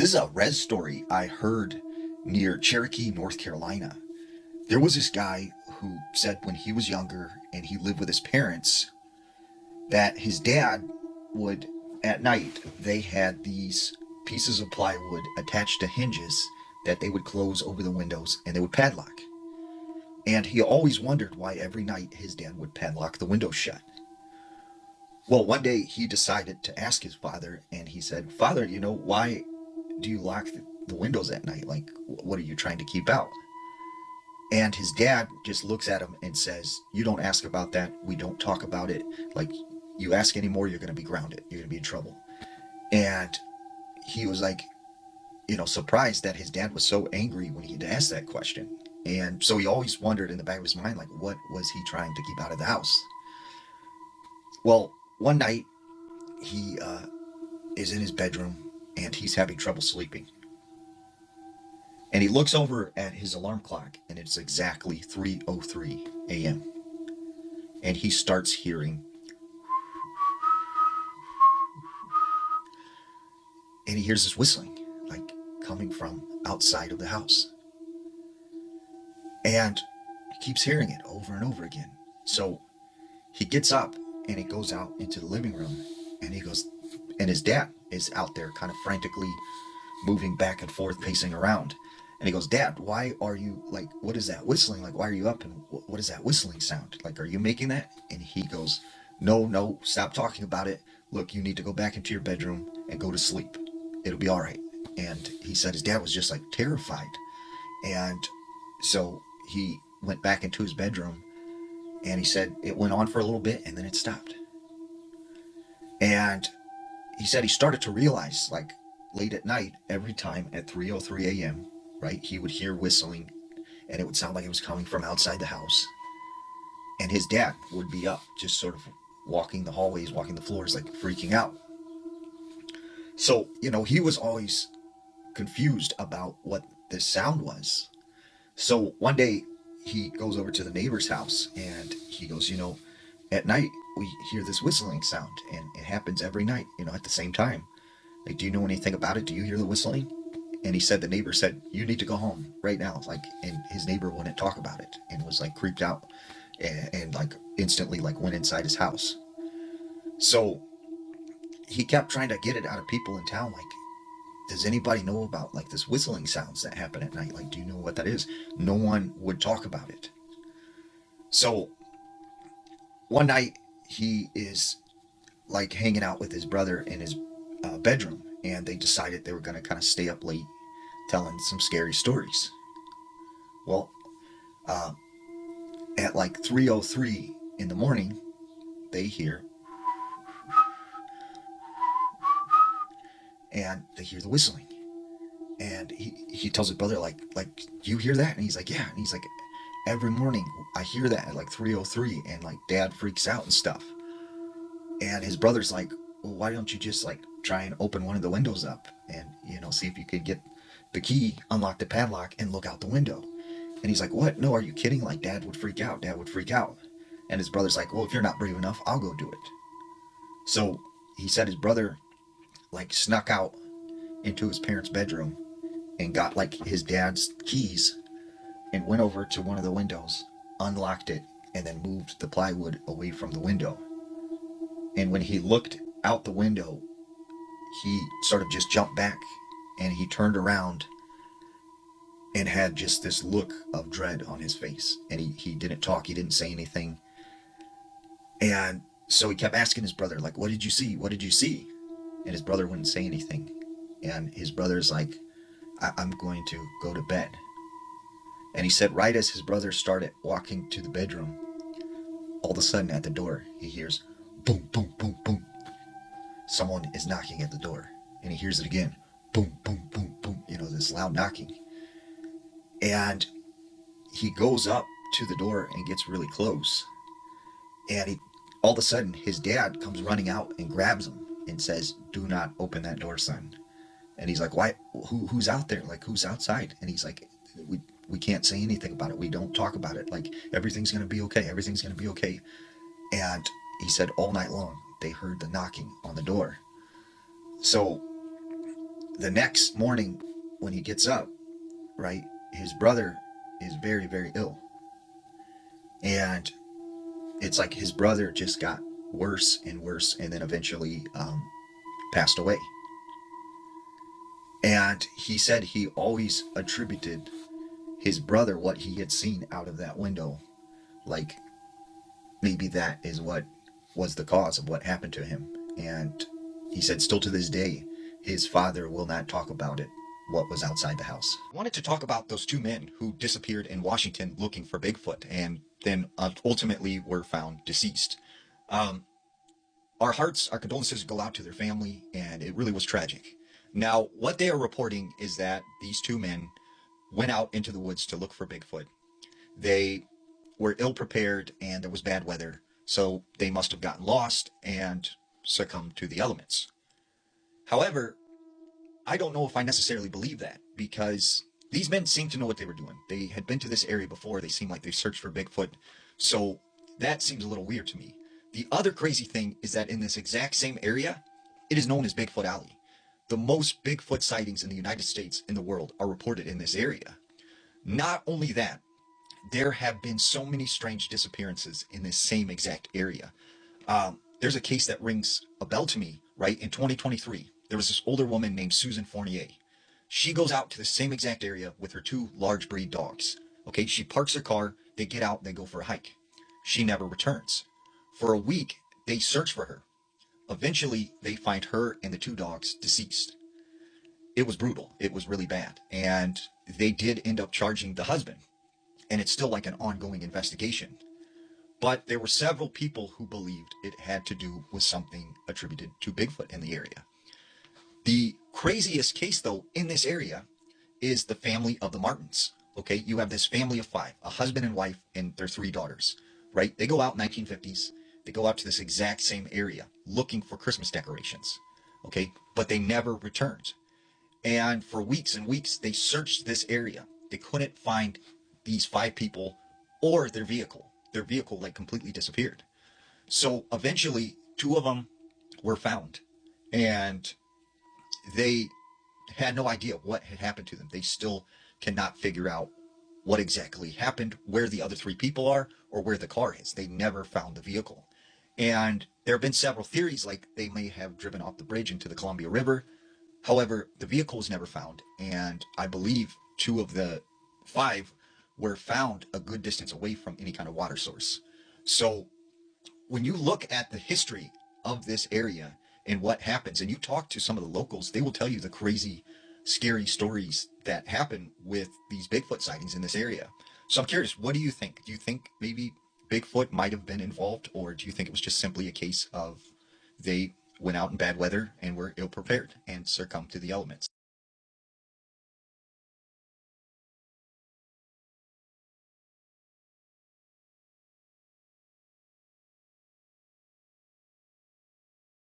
This is a res story I heard near Cherokee, North Carolina. There was this guy who said when he was younger and he lived with his parents that his dad would, at night, they had these pieces of plywood attached to hinges that they would close over the windows and they would padlock. And he always wondered why every night his dad would padlock the windows shut. Well, one day he decided to ask his father, and he said, "Father, why do you lock the windows at night? Like, what are you trying to keep out?" And his dad just looks at him and says, "You don't ask about that. We don't talk about it. Like, you ask anymore, you're going to be grounded. You're going to be in trouble." And he was like, surprised that his dad was so angry when he'd asked that question. And so he always wondered in the back of his mind, like, what was he trying to keep out of the house? Well, one night he is in his bedroom and he's having trouble sleeping. And he looks over at his alarm clock and it's exactly 3:03 a.m. And he starts hearing, and he hears this whistling, like coming from outside of the house. And he keeps hearing it over and over again. So he gets up and he goes out into the living room and he goes, and his dad is out there kind of frantically moving back and forth, pacing around. And he goes, "Dad, why are you, like, what is that whistling? Like, why are you up? And what is that whistling sound? Like, are you making that?" And he goes, No, stop talking about it. Look, you need to go back into your bedroom and go to sleep. It'll be all right." And he said his dad was just like terrified. And so he went back into his bedroom and he said it went on for a little bit and then it stopped. And he said he started to realize, like, late at night, every time at 3:03 a.m., right, he would hear whistling and it would sound like it was coming from outside the house. And his dad would be up, just sort of walking the hallways, walking the floors, like freaking out. So, he was always confused about what this sound was. So one day he goes over to the neighbor's house and he goes, "At night we hear this whistling sound and it happens every night, at the same time. Like, do you know anything about it? Do you hear the whistling?" And he said, the neighbor said, "You need to go home right now." Like, and his neighbor wouldn't talk about it and was like creeped out and like instantly like went inside his house. So he kept trying to get it out of people in town. Like, does anybody know about like this whistling sounds that happen at night? Like, do you know what that is? No one would talk about it. So one night he is like hanging out with his brother in his bedroom, and they decided they were going to kind of stay up late telling some scary stories. Well, uh, at like 3:03 in the morning, they hear, and they hear the whistling. And he tells his brother, like, "You hear that?" And he's like, "Yeah." And he's like, "Every morning I hear that at like 3:03, and like dad freaks out and stuff." And his brother's like, "Well, why don't you just like try and open one of the windows up and see if you could get the key, unlock the padlock, and look out the window?" And he's like, "What? No, are you kidding? Like, dad would freak out. Dad would freak out." And his brother's like, "Well, if you're not brave enough, I'll go do it." So he said his brother like snuck out into his parents' bedroom and got like his dad's keys and went over to one of the windows, unlocked it, and then moved the plywood away from the window. And when he looked out the window, he sort of just jumped back and he turned around and had just this look of dread on his face. And he didn't talk, he didn't say anything. And so he kept asking his brother, like, "What did you see? What did you see?" And his brother wouldn't say anything. And his brother's like, I'm going to go to bed." And he said right as his brother started walking to the bedroom, all of a sudden at the door, he hears boom, boom, boom, boom. Someone is knocking at the door. And he hears it again. Boom, boom, boom, boom. This loud knocking. And he goes up to the door and gets really close. And all of a sudden, his dad comes running out and grabs him and says, "Do not open that door, son." And he's like, "Why? Who's out there? Like, who's outside?" And he's like, we can't say anything about it. We don't talk about it. Like, everything's going to be okay. Everything's going to be okay." And he said all night long, they heard the knocking on the door. So The next morning, when he gets up, right, his brother is very, very ill. And it's like his brother just got worse and worse, and then eventually passed away. And he said he always attributed his brother what he had seen out of that window, like maybe that is what was the cause of what happened to him. And he said still to this day his father will not talk about it, what was outside the house. I wanted to talk about those two men who disappeared in Washington looking for Bigfoot and then ultimately were found deceased. um, our condolences go out to their family, and it really was tragic. Now, what they are reporting is that these two men went out into the woods to look for Bigfoot. They were ill prepared and there was bad weather, so they must have gotten lost and succumbed to the elements. However, I don't know if I necessarily believe that, because these men seemed to know what they were doing. They had been to this area before, they seemed like they searched for Bigfoot, so that seems a little weird to me. The other crazy thing is that in this exact same area, it is known as Bigfoot Alley. The most Bigfoot sightings in the United States and the world are reported in this area. Not only that, there have been so many strange disappearances in this same exact area. There's a case that rings a bell to me, right? In 2023, there was this older woman named Susan Fournier. She goes out to the same exact area with her two large breed dogs. Okay, she parks her car, they get out, they go for a hike. She never returns. For a week, they search for her. Eventually, they find her and the two dogs deceased. It was brutal. It was really bad. And they did end up charging the husband. And it's still like an ongoing investigation. But there were several people who believed it had to do with something attributed to Bigfoot in the area. The craziest case, though, in this area is the family of the Martins. Okay, you have this family of five, a husband and wife and their three daughters, right? They go out in 1950s. They go out to this exact same area looking for Christmas decorations, okay? But they never returned. And for weeks and weeks, they searched this area. They couldn't find these five people or their vehicle. Their vehicle like completely disappeared. So eventually, two of them were found, and they had no idea what had happened to them. They still cannot figure out what exactly happened, where the other three people are, or where the car is. They never found the vehicle. And there have been several theories, like they may have driven off the bridge into the Columbia River. However, the vehicle was never found, and I believe two of the five were found a good distance away from any kind of water source. So when you look at the history of this area and what happens, and you talk to some of the locals, they will tell you the crazy, scary stories that happen with these Bigfoot sightings in this area. So I'm curious, what do you think? Do you think maybe Bigfoot might have been involved, or do you think it was just simply a case of they went out in bad weather and were ill prepared and succumbed to the elements?